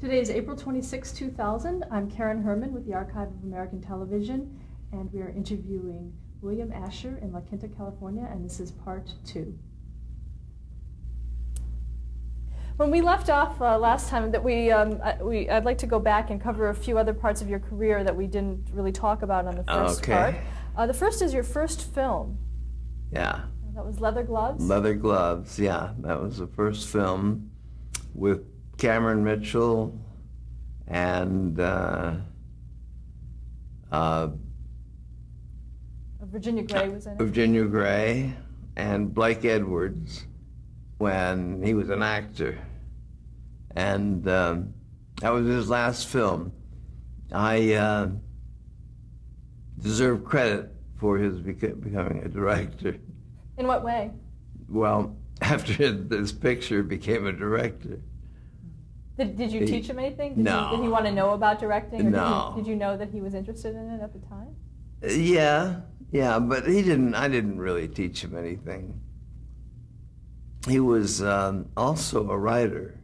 Today is April 26, 2000. I'm Karen Herman with the Archive of American Television, and we are interviewing William Asher in La Quinta, California, and this is part 2. When we left off last time, that I'd like to go back and cover a few other parts of your career that we didn't really talk about on the first part. The first is your first film. Yeah. That was Leather Gloves? Leather Gloves, yeah. That was the first film with Cameron Mitchell and Virginia Gray was in it? Virginia Gray and Blake Edwards when he was an actor. And that was his last film. I deserve credit for his becoming a director. In what way? Well, after this picture became a director. Did you teach him anything? No. Did he want to know about directing? Or No. Did you know that he was interested in it at the time? Yeah, but I didn't really teach him anything. He was also a writer.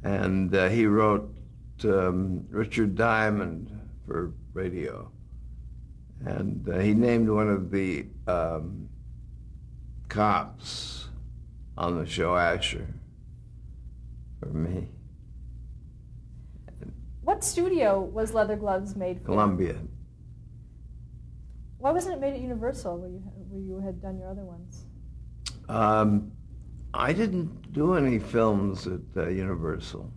And he wrote Richard Diamond for radio. And he named one of the cops on the show Asher for me. What studio was Leather Gloves made for? Columbia. Why wasn't it made at Universal where you had done your other ones? I didn't do any films at Universal.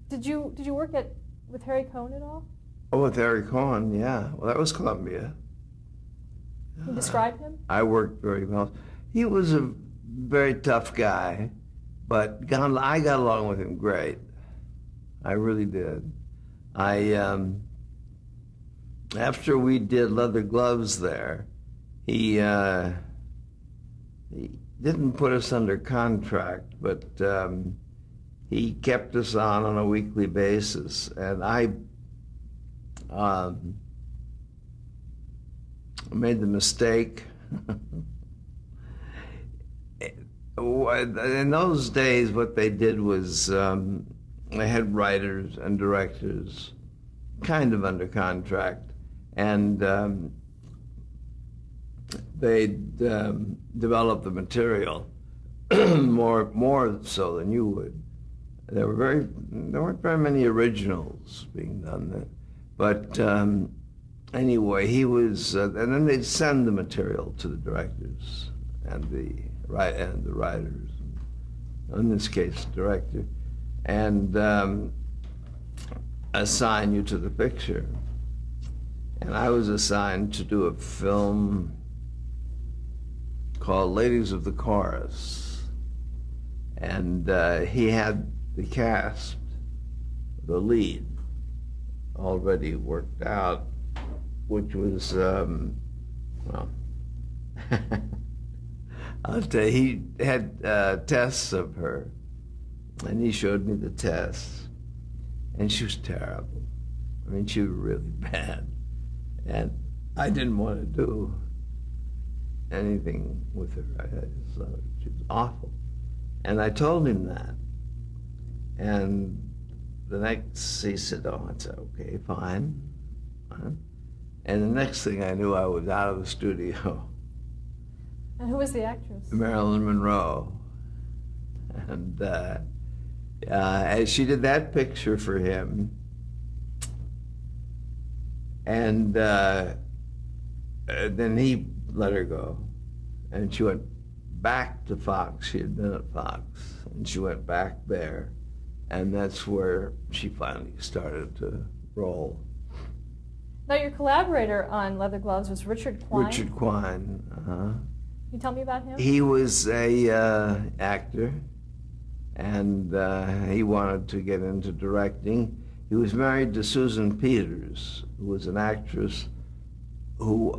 Did you work with Harry Cohn at all? Oh, with Harry Cohn, yeah. Well, that was Columbia. Can you describe him? I worked very well. He was a very tough guy, but I got along with him great. I really did. After we did Leather Gloves there, he didn't put us under contract, but he kept us on a weekly basis, and I made the mistake. In those days, what they did was they had writers and directors kind of under contract, and they developed the material more so than you would. There weren't very many originals being done then. But anyway, he was, and then they'd send the material to the directors and the writers, in this case, director, and assign you to the picture. And I was assigned to do a film called Ladies of the Chorus, and he had the cast, the lead, already worked out, which was, well, I'll tell you, he had tests of her, and he showed me the tests, and she was terrible. I mean, she was really bad, and I didn't want to do anything with her. I just thought she was awful, and I told him that, and the next, he said, oh, it's okay, fine. And the next thing I knew, I was out of the studio. And who was the actress? Marilyn Monroe. And as she did that picture for him, and then he let her go. And she went back to Fox. She had been at Fox, and she went back there. And that's where she finally started to roll. Now, your collaborator on Leather Gloves was Richard Quine. Richard Quine, Can you tell me about him? He was a actor, and he wanted to get into directing. He was married to Susan Peters, who was an actress who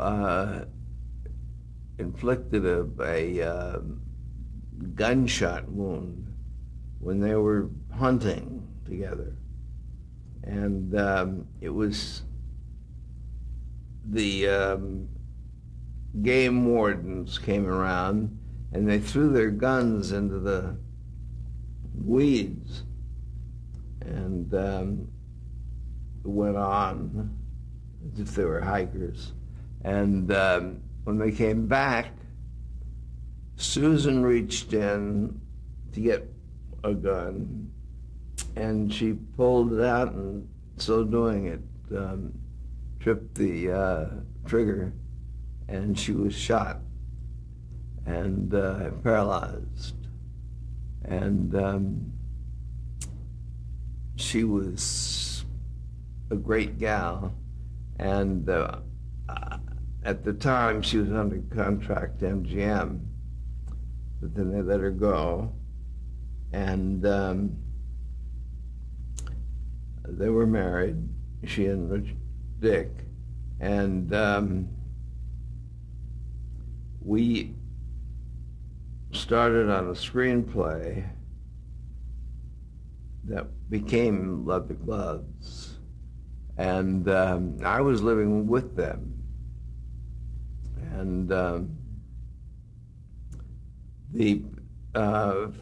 inflicted a gunshot wound when they were hunting together. And it was the game wardens came around, and they threw their guns into the weeds, and went on as if they were hikers. And when they came back, Susan reached in to get a gun, and she pulled it out, and so doing it, tripped the trigger, and she was shot and paralyzed. And she was a great gal, and at the time she was under contract to MGM, but then they let her go, and they were married, she and Rich Dick, and we started on a screenplay that became Leather Gloves, and I was living with them, and the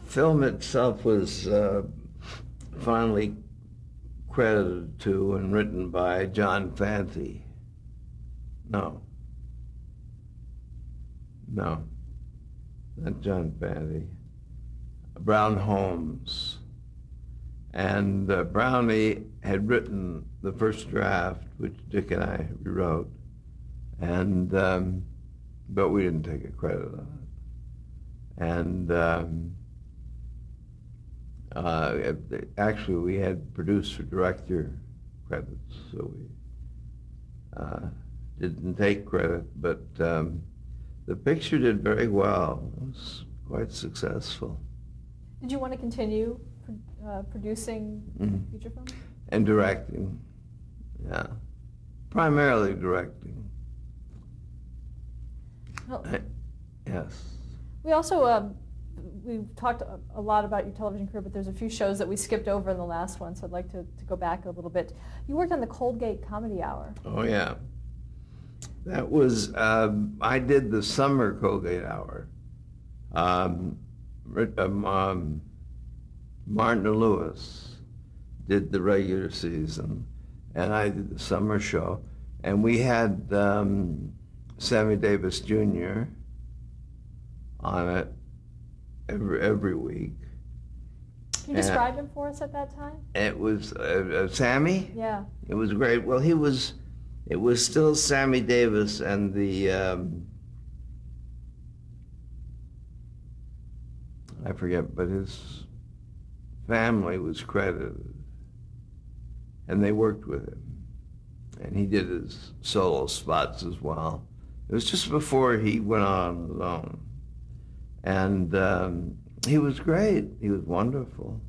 film itself was finally credited to and written by John Fante. No, not John Fante. Brown Holmes. And Brownie had written the first draft, which Dick and I rewrote, and but we didn't take a credit on it. And actually, we had producer-director credits, so we didn't take credit, but the picture did very well. It was quite successful. Did you want to continue producing feature films? And directing, yeah. Primarily directing. Well, yes. We also, we've talked a lot about your television career, but there's a few shows that we skipped over in the last one, so I'd like to go back a little bit. You worked on the Colgate Comedy Hour. Oh, yeah. That was, I did the summer Colgate Hour. Martin Lewis did the regular season, and I did the summer show. And we had Sammy Davis Jr. on it every week. Can you describe him for us at that time? It was Sammy? Yeah. It was great. Well, it was still Sammy Davis, and the, I forget, but his family was credited, and they worked with him. And he did his solo spots as well. It was just before he went on his own. And he was great. He was wonderful.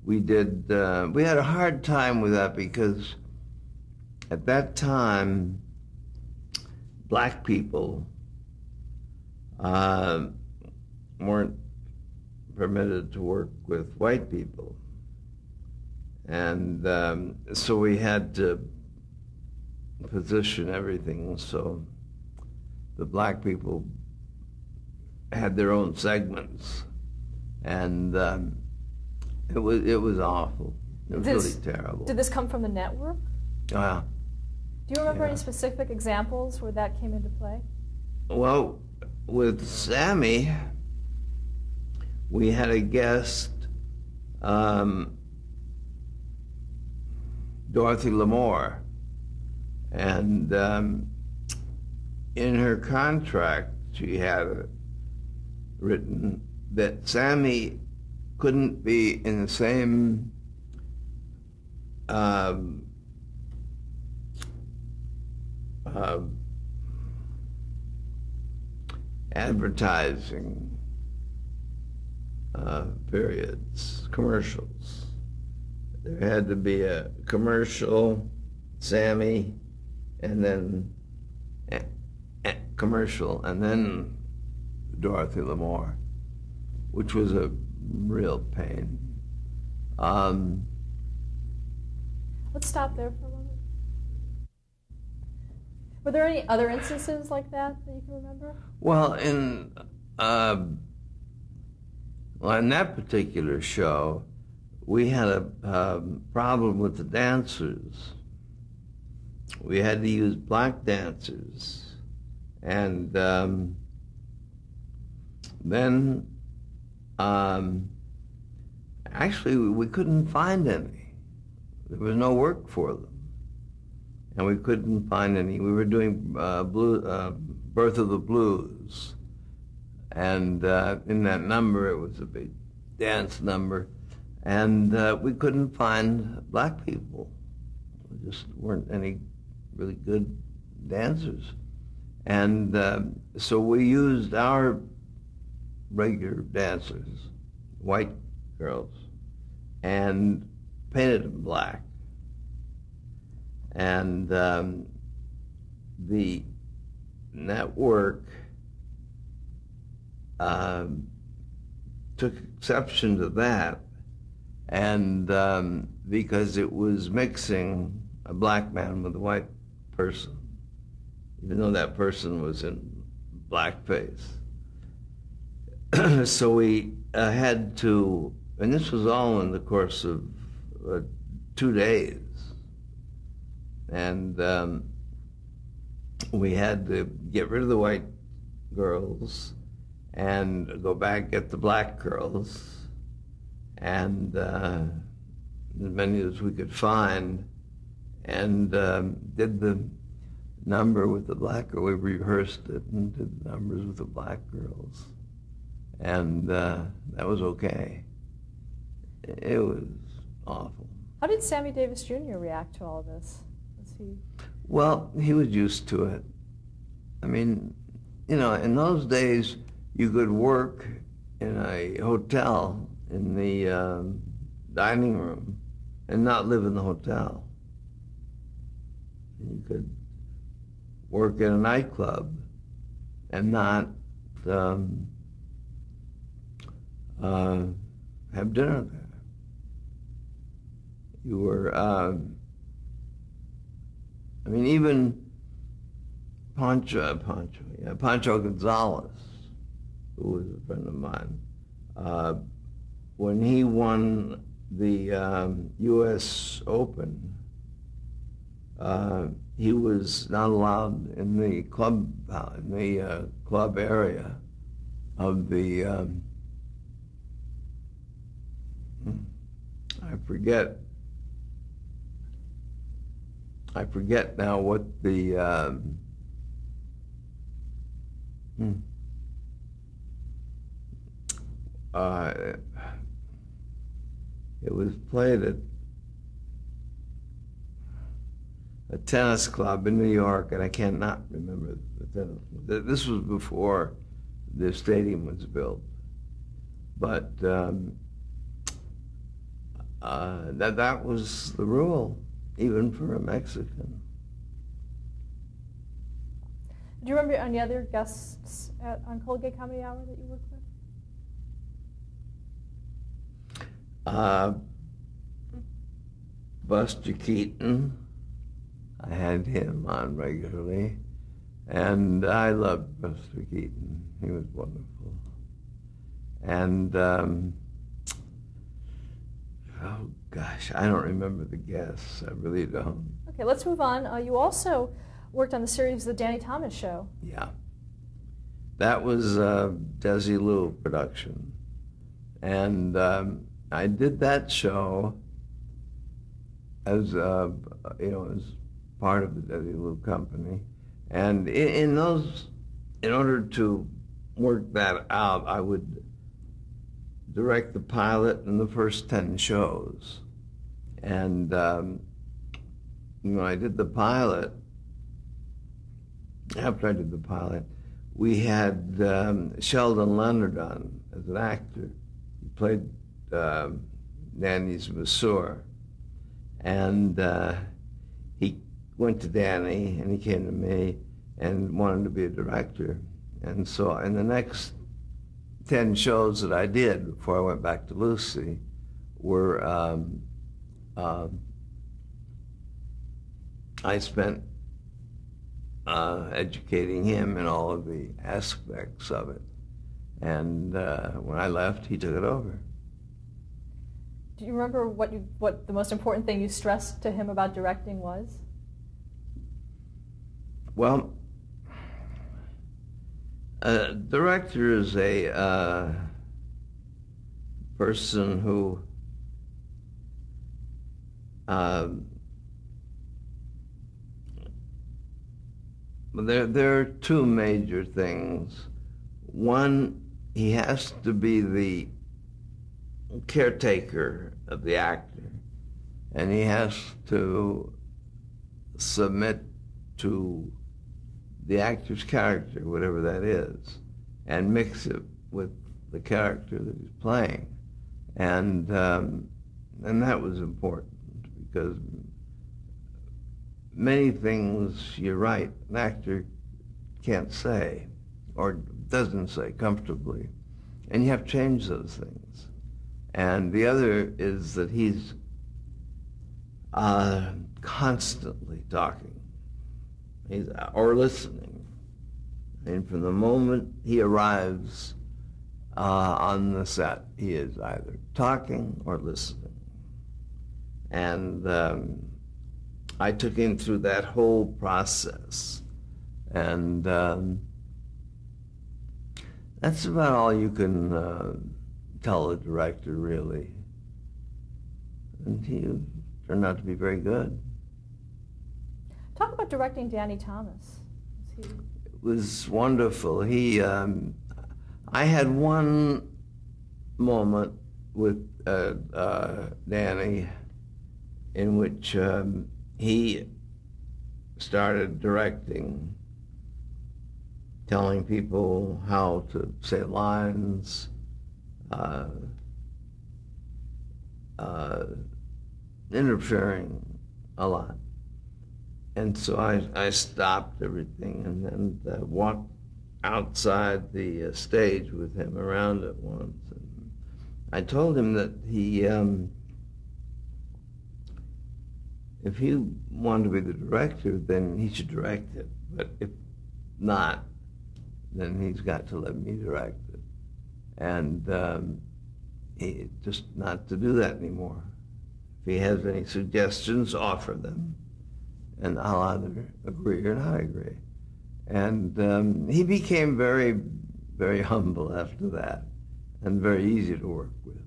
We had a hard time with that because at that time, black people weren't permitted to work with white people. And so we had to position everything so the black people had their own segments. And it was awful. It was really terrible. Did this come from the network? Yeah. Do you remember any specific examples where that came into play? Well, with Sammy, we had a guest, Dorothy Lamour, and in her contract she had it written that Sammy couldn't be in the same advertising periods, commercials. There had to be a commercial, Sammy, and then a commercial, and then Dorothy Lamour, which was a real pain. Let's stop there for a moment. Were there any other instances like that that you can remember? Well, in Well, in that particular show, we had a problem with the dancers. We had to use black dancers. And then, actually, we couldn't find any. There was no work for them. And we couldn't find any. We were doing Birth of the Blues. And in that number, it was a big dance number. And we couldn't find black people. There just weren't any really good dancers. And so we used our regular dancers, white girls, and painted them black. And the network took exception to that, and because it was mixing a black man with a white person, even though that person was in blackface. So we had to, and this was all in the course of 2 days, and we had to get rid of the white girls and go back, get the black girls, and as many as we could find, and did the number with the black girl. We rehearsed it and did numbers with the black girls, and that was okay. It was awful. How did Sammy Davis Jr. react to all this? Was he? Well, he was used to it. I mean, you know, in those days, you could work in a hotel in the dining room and not live in the hotel. You could work in a nightclub and not have dinner there. You were, I mean, even Pancho Gonzalez, who was a friend of mine, when he won the U.S. Open, he was not allowed in the club area of the I forget now what the it was played at a tennis club in New York, and I cannot remember the tennis club. This was before the stadium was built, but that was the rule, even for a Mexican. Do you remember any other guests on Colgate Comedy Hour that you worked with? Buster Keaton. I had him on regularly, and I loved Buster Keaton. He was wonderful. And oh gosh, I don't remember the guests. I really don't. Okay, let's move on. You also worked on the series The Danny Thomas Show. Yeah. That was a Desilu production. And I did that show as, as part of the Desilu company. And in order to work that out, I would direct the pilot and the first 10 shows. And when I did the pilot, after I did the pilot, we had Sheldon Leonard on as an actor. He played Danny's masseur. And he went to Danny, and he came to me and wanted to be a director. And so in the next 10 shows that I did before I went back to Lucy were, I spent educating him in all of the aspects of it. And when I left, he took it over. Do you remember what the most important thing you stressed to him about directing was? Well, a director is a person who there are two major things. One, he has to be the caretaker of the actor, and he has to submit to the actor's character, whatever that is, and mix it with the character that he's playing. And that was important, because many things, you're right, an actor can't say or doesn't say comfortably, and you have to change those things. And the other is that he's constantly talking, or listening. And from the moment he arrives on the set, he is either talking or listening. And I took him through that whole process. And that's about all you can tell a director, really. And he turned out to be very good. Talk about directing Danny Thomas. It was wonderful. I had one moment with Danny in which he started directing, telling people how to say lines, interfering a lot. And so I stopped everything and then walked outside the stage with him around it once. And I told him that if he wanted to be the director, then he should direct it. But if not, then he's got to let me direct it. And he just not to do that anymore. If he has any suggestions, offer them. And I'll either agree or not agree. And he became very, very humble after that, and very easy to work with.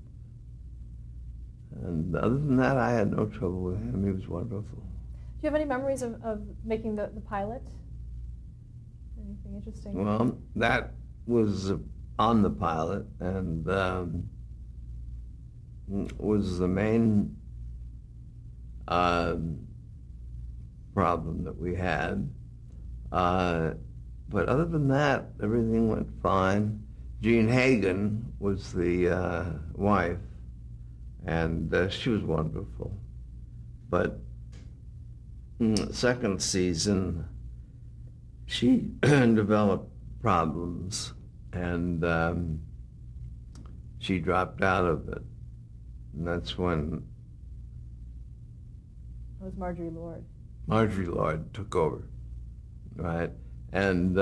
And other than that, I had no trouble with him. He was wonderful. Do you have any memories of making the pilot? Anything interesting? Well, that was on the pilot, and was the main problem that we had. But other than that, everything went fine. Jean Hagen was the wife, and she was wonderful. But second season, she developed problems, and she dropped out of it. And that's when... It was Marjorie Lord. Marjorie Lord took over, right? And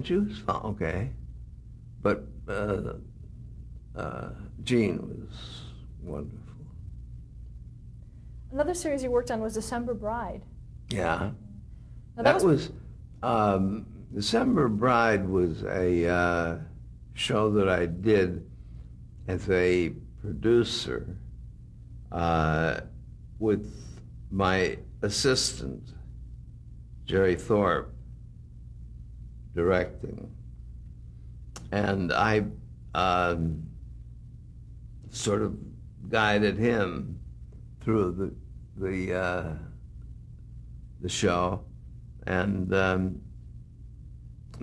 she was fine, okay. But Jean was wonderful. Another series you worked on was December Bride. Yeah. Now that was December Bride was a show that I did as a producer with my assistant, Jerry Thorpe, directing. And I sort of guided him through the show, and then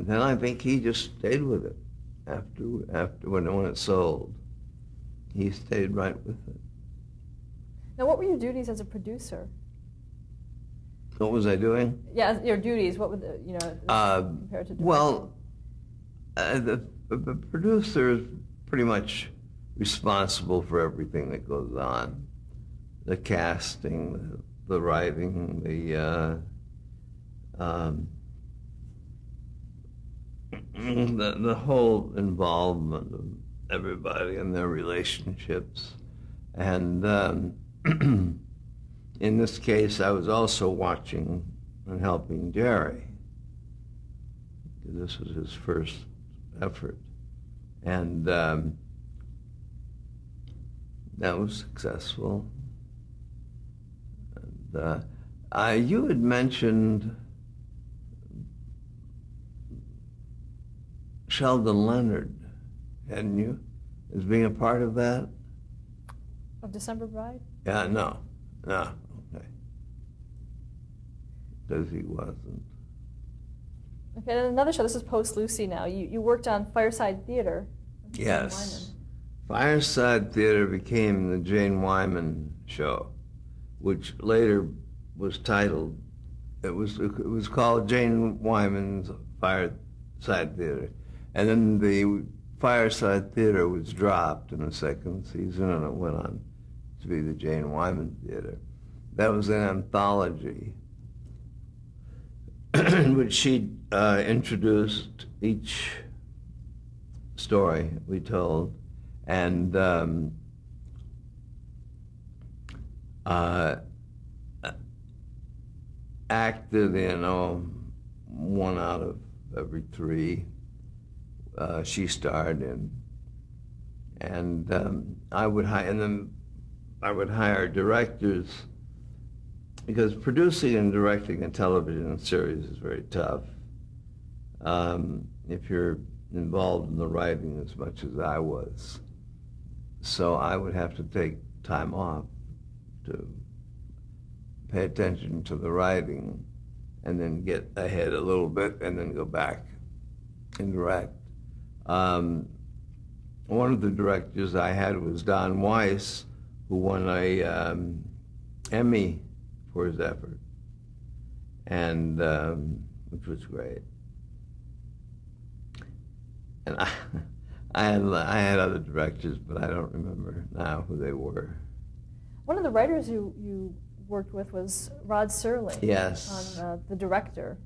I think he just stayed with it after when it sold. He stayed right with it. Now, what were your duties as a producer? What was I doing? Yeah, your duties. What would compared to? Well, the producer is pretty much responsible for everything that goes on: the casting, the writing, the whole involvement of everybody and their relationships. And in this case, I was also watching and helping Jerry. This was his first effort. And that was successful. And, you had mentioned Sheldon Leonard, hadn't you, as being a part of that? Of December Bride? Yeah, no, okay. Because he wasn't. Okay, and another show, this is post-Lucy now. You worked on Fireside Theater. Yes. Fireside Theater became the Jane Wyman show, which later was titled, it was called Jane Wyman's Fireside Theater. And then the Fireside Theater was dropped in the second season, and it went on to be the Jane Wyman Theater. That was an anthology in which she introduced each story we told, and acted in one out of every three she starred in, and I would hire directors, because producing and directing a television series is very tough. If you're involved in the writing as much as I was, so I would have to take time off to pay attention to the writing, and then get ahead a little bit, and then go back and direct. One of the directors I had was Don Weiss, who won a Emmy for his effort, and which was great. And I had other directors, but I don't remember now who they were. One of the writers you worked with was Rod Serling. Yes. On The Director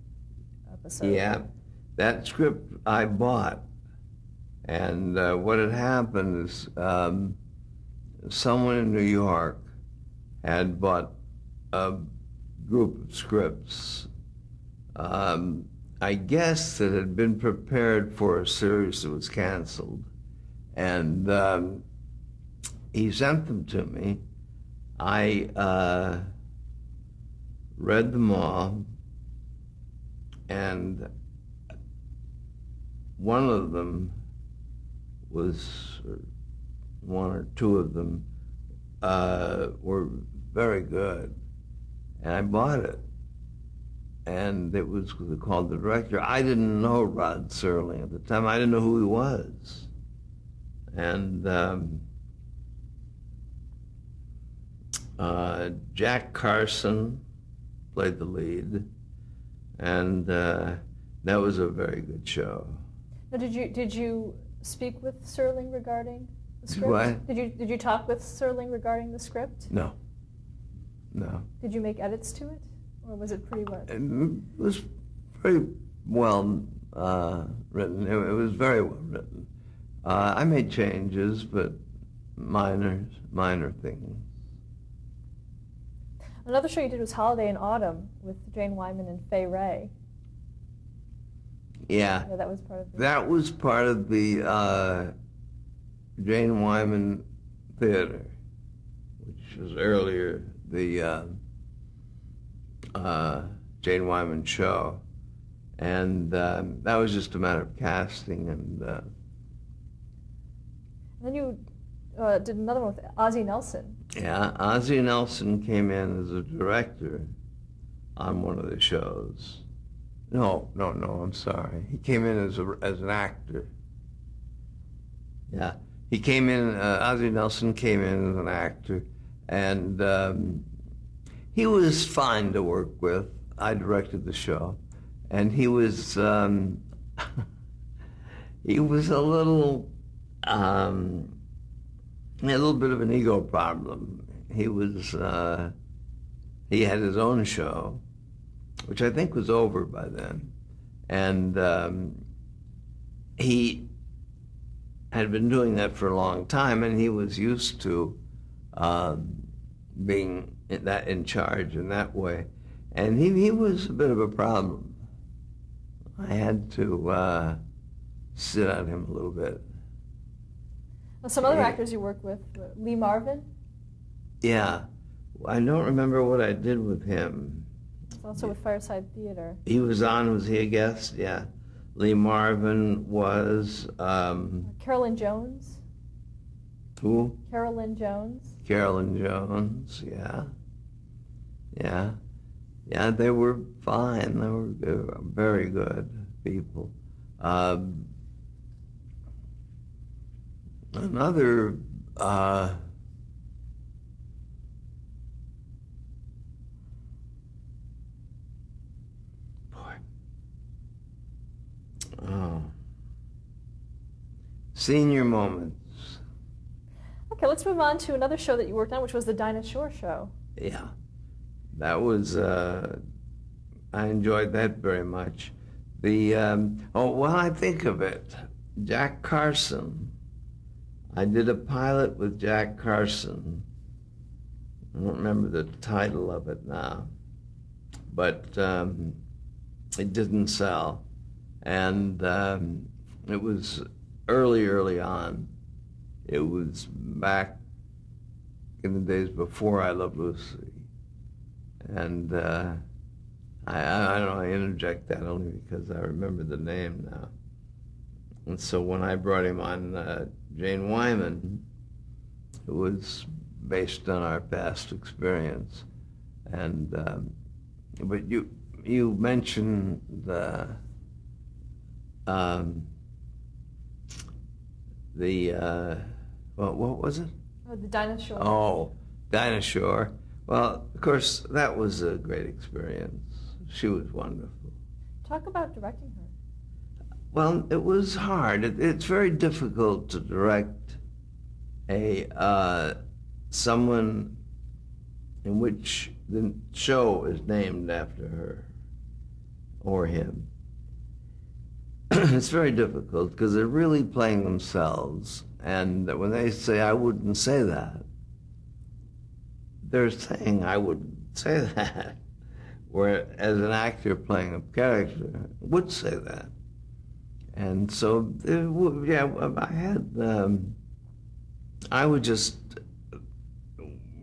episode. Yeah, that script I bought, and what had happened is someone in New York had bought a group of scripts, I guess, that had been prepared for a series that was canceled, and he sent them to me. I read them all, and one of them was, one or two of them were very good, and I bought it. And it was called The Director. I didn't know Rod Serling at the time. I didn't know who he was. And Jack Carson played the lead, and that was a very good show. Now, did you speak with Serling regarding the script? What? Did you talk with Serling regarding the script? No. Did you make edits to it, or was it pretty well? It was very well written. It was very well written. I made changes, but minor things. Another show you did was Holiday in Autumn with Jane Wyman and Fay Wray. Yeah. Yeah, that was part of the... That was part of the Jane Wyman Theater, which was earlier the Jane Wyman show. And that was just a matter of casting. And then you did another one with Ozzie Nelson. Yeah, Ozzie Nelson came in as a director on one of the shows. No, I'm sorry. He came in as an actor. Yeah, he came in, Ozzie Nelson came in as an actor, and he was fine to work with. I directed the show, and he was he was a little, he had a little bit of an ego problem. He was, he had his own show, which I think was over by then. And he had been doing that for a long time, and he was used to being in charge in that way. And he was a bit of a problem. I had to sit on him a little bit. Well, some other actors you worked with, Lee Marvin? Yeah. I don't remember what I did with him. Also with Fireside Theater. He was he a guest? Yeah. Lee Marvin was... Carolyn Jones? Who? Carolyn Jones. Carolyn Jones, yeah. Yeah. Yeah, they were fine. They were very good people. Another... Senior moments. Okay, let's move on to another show that you worked on, which was the Dinah Shore Show. Yeah, that was, I enjoyed that very much. I think of it, Jack Carson. I did a pilot with Jack Carson. I don't remember the title of it now, but it didn't sell. And it was early on. It was back in the days before I Love Lucy. And I don't know, I interject that only because I remember the name now. And so when I brought him on Jane Wyman, it was based on our past experience. And but you mentioned the what was it? Oh, the Dinah Shore. Oh, Dinah Shore. Well, of course, that was a great experience. She was wonderful. Talk about directing her. Well, it was hard. It's very difficult to direct someone in which the show is named after her or him. It's very difficult because they're really playing themselves, and when they say, I wouldn't say that, they're saying, I wouldn't say that. Where as an actor playing a character would say that. And so, yeah, I would just,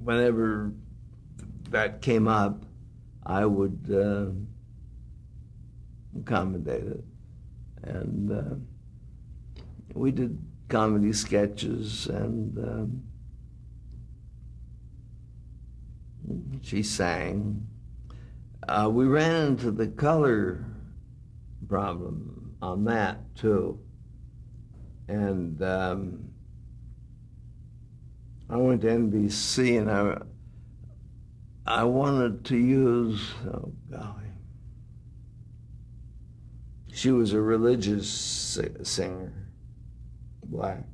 whenever that came up, I would accommodate it. And we did comedy sketches, and she sang. We ran into the color problem on that, too. And I went to NBC, and I wanted to use, oh, golly. She was a religious singer, black.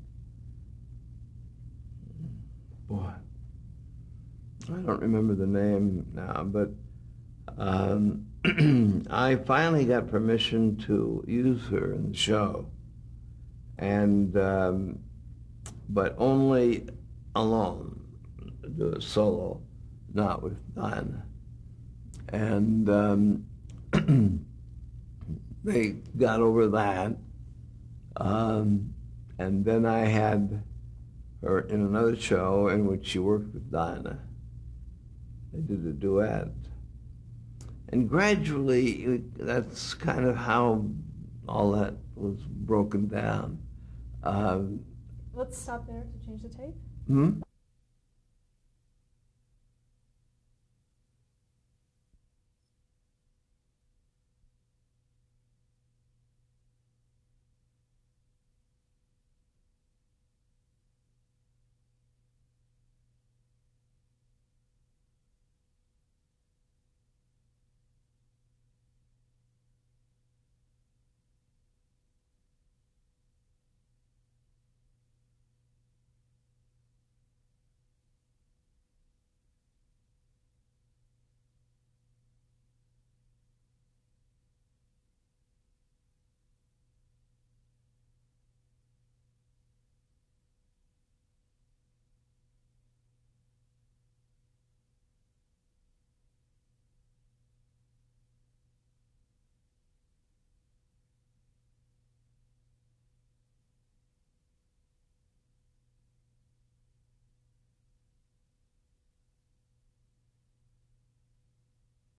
Boy, I don't remember the name now, but I finally got permission to use her in the show, and but only alone, do a solo, not with Dinah. And they got over that, and then I had her in another show in which she worked with Dinah. They did a duet. And gradually, that's kind of how all that was broken down. Let's stop there to change the tape. Hmm?